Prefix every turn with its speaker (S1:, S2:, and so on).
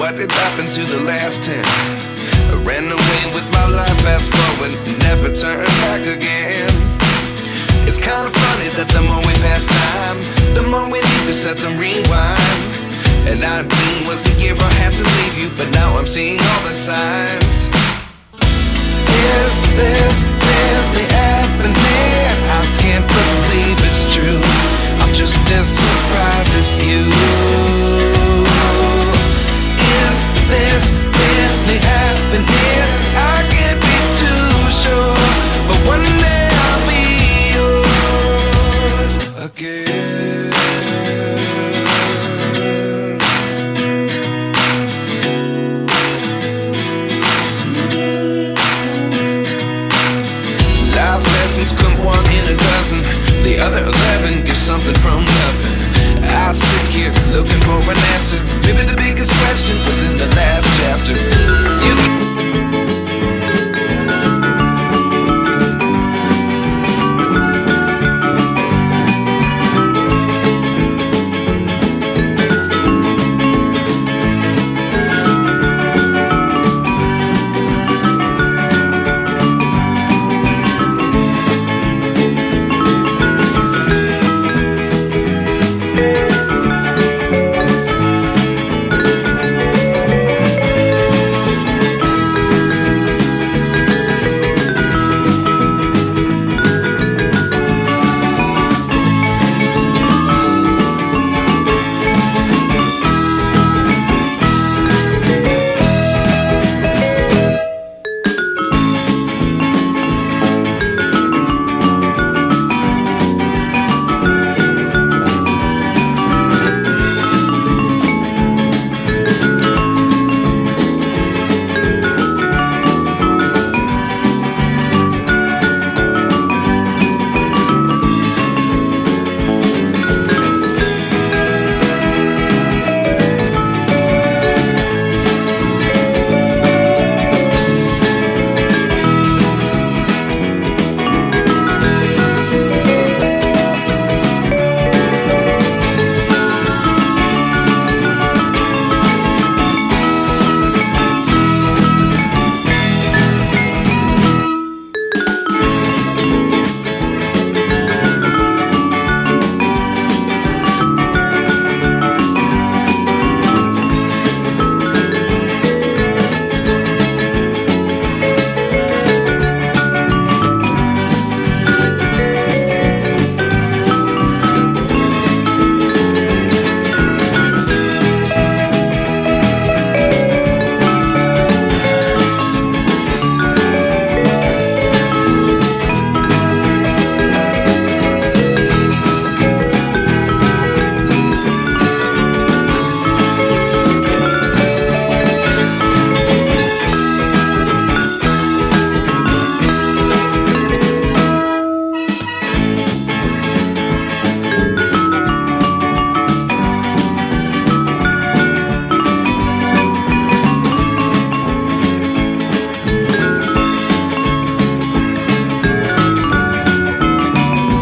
S1: what did happen to the last 10? I ran away with my life, fast forward, never turn back again. It's kind of funny that the more we pass time, the more we need to set them rewind. And 19 was the year I had to leave you, but now I'm seeing all the signs. Is this really happening? I can't believe it's true. I'm just as surprised as